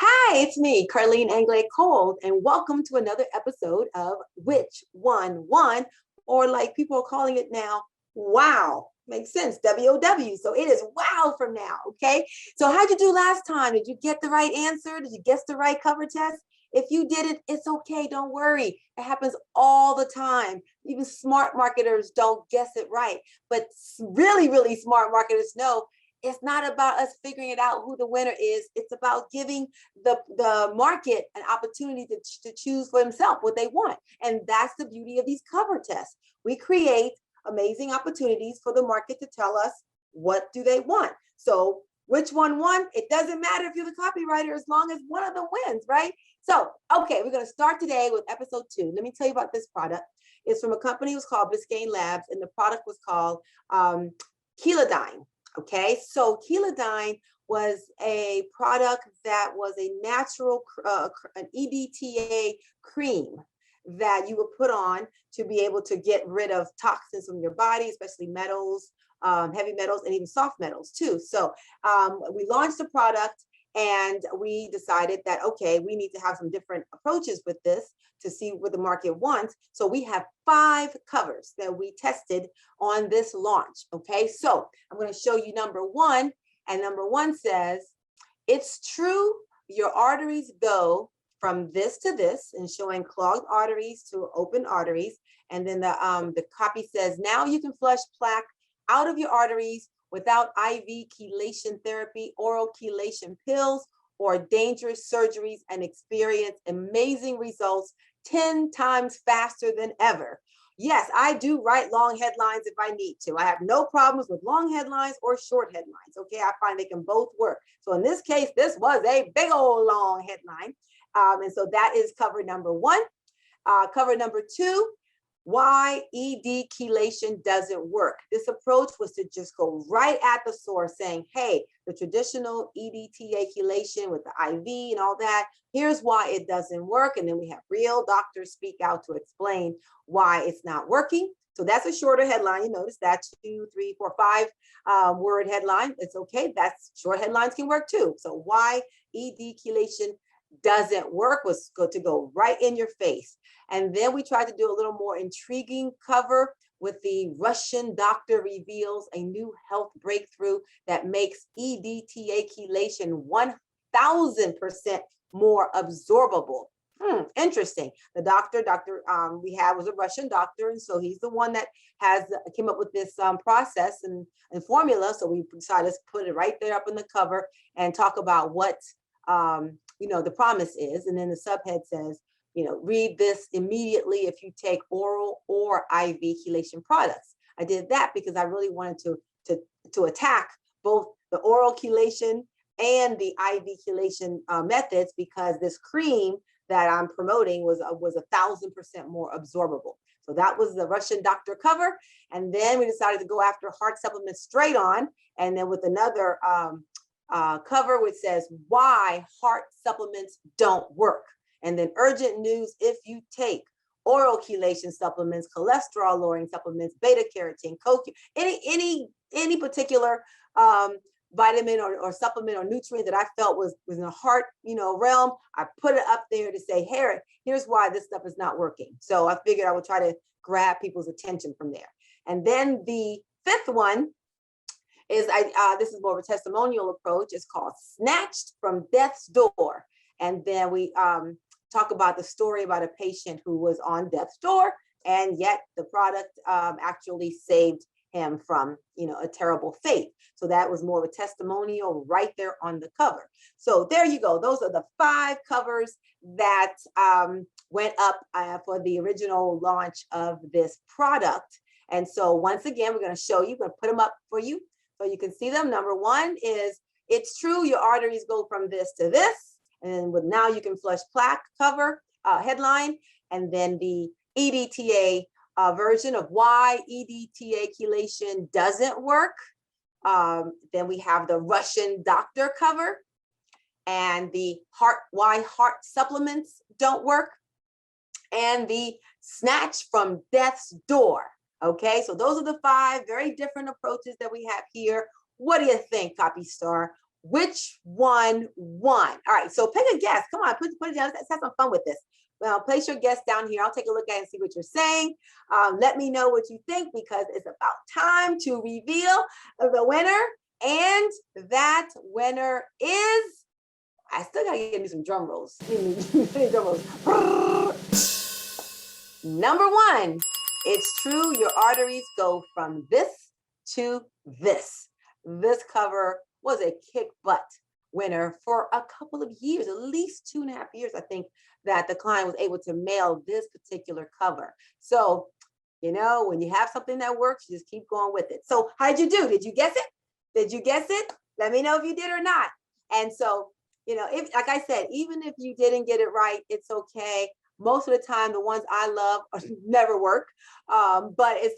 Hi, it's me, Carline anglade-cole, and welcome to another episode of Which One Won, or like people are calling it now, WOW. Makes sense, W.O.W. So it is wow from now, okay? So how'd you do last time? Did you get the right answer? Did you guess the right cover test? If you didn't, it's okay, don't worry. It happens all the time. Even smart marketers don't guess it right, but really, really smart marketers know it's not about us figuring it out who the winner is. It's about giving the market an opportunity to choose for themselves what they want. And that's the beauty of these cover tests. We create amazing opportunities for the market to tell us what do they want. So which one won? It doesn't matter if you're the copywriter as long as one of them wins, right? So, okay, we're going to start today with episode 2. Let me tell you about this product. It's from a company that was called Biscayne Labs, and the product was called Keladine. Okay, so Keladine was a product that was a natural, an EDTA cream that you would put on to be able to get rid of toxins from your body, especially metals, heavy metals, and even soft metals too. So we launched the product and we decided that, okay, we need to have some different approaches with this to see what the market wants. So we have 5 covers that we tested on this launch. Okay, so I'm going to show you number 1. And number 1 says, it's true, your arteries go from this to this, and showing clogged arteries to open arteries. And then the copy says, now you can flush plaque out of your arteries without IV chelation therapy, oral chelation pills, or dangerous surgeries, and experience amazing results 10 times faster than ever. Yes, I do write long headlines if I need to. I have no problems with long headlines or short headlines. Okay, I find they can both work. So in this case, this was a big old long headline. And so that is cover number 1. Cover number 2, why ED chelation doesn't work. This approach was to just go right at the source, saying, hey, the traditional EDTA chelation with the IV and all that, here's why it doesn't work. And then we have real doctors speak out to explain why it's not working. So that's a shorter headline. You notice that 2, 3, 4, 5 word headline. It's okay. That's short headlines can work too. So why ED chelation doesn't work was to go right in your face. And then we tried to do a little more intriguing cover with the Russian doctor reveals a new health breakthrough that makes EDTA chelation 1,000% more absorbable. Interesting. The doctor we had was a Russian doctor, and so he's the one that came up with this process and formula. So we decided to put it right there up in the cover and talk about what the promise is. And then the subhead says, read this immediately if you take oral or IV chelation products. I did that because I really wanted to attack both the oral chelation and the IV chelation methods, because this cream that I'm promoting was 1,000% more absorbable. So that was the Russian doctor cover. And then we decided to go after heart supplements straight on, and then with another cover which says why heart supplements don't work. And then urgent news if you take oral chelation supplements, cholesterol lowering supplements, beta carotene, CoQ, any particular vitamin or supplement or nutrient that I felt was in the heart realm, I put it up there to say, hey, here's why this stuff is not working. So I figured I would try to grab people's attention from there. And then the 5th one is this is more of a testimonial approach. It's called Snatched from Death's Door. And then we talk about the story about a patient who was on death's door, and yet the product actually saved him from a terrible fate. So that was more of a testimonial right there on the cover. So there you go. Those are the 5 covers that went up for the original launch of this product. And so once again, we're going to show you, we're going to put them up for you so you can see them. Number 1 is, it's true, your arteries go from this to this. And with now you can flush plaque cover headline. And then the EDTA version of why EDTA chelation doesn't work. Then we have the Russian doctor cover and the why heart supplements don't work, and the Snatched from Death's Door. Okay, so those are the 5 very different approaches that we have here. What do you think, CopyStar? which one won? All right, so pick a guess. Come on, put it down. Let's have some fun with this. Well, place your guess down here. I'll take a look at it and see what you're saying. Let me know what you think, because it's about time to reveal the winner. And that winner is, I still gotta get me some drum rolls. Drum rolls. Number one, it's true, your arteries go from this to this. This cover was a kick butt winner for a couple of years, at least 2.5 years, I think, that the client was able to mail this particular cover. So, you know, when you have something that works, you just keep going with it. So how did you do? Did you guess it? Did you guess it? Let me know if you did or not. And so, you know, if, like I said, even if you didn't get it right, it's okay. Most of the time, the ones I love never work. But as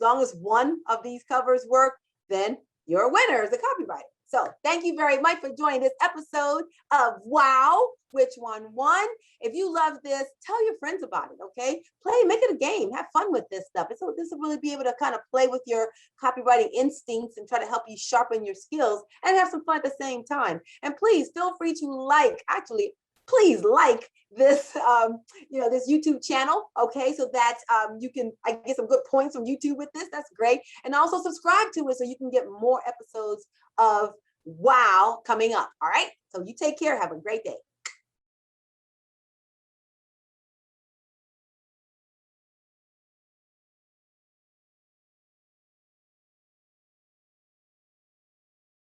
long as one of these covers work, then you're a winner as a copywriter. So thank you very much for joining this episode of Wow, Which One Won? If you love this, tell your friends about it, okay? Make it a game, have fun with this stuff. This will really be able to kind of play with your copywriting instincts and try to help you sharpen your skills and have some fun at the same time. And please feel free to please like this, this YouTube channel, okay? So that you can, I get some good points from YouTube with this. That's great. And also subscribe to it so you can get more episodes of Wow coming up. All right. So you take care. Have a great day.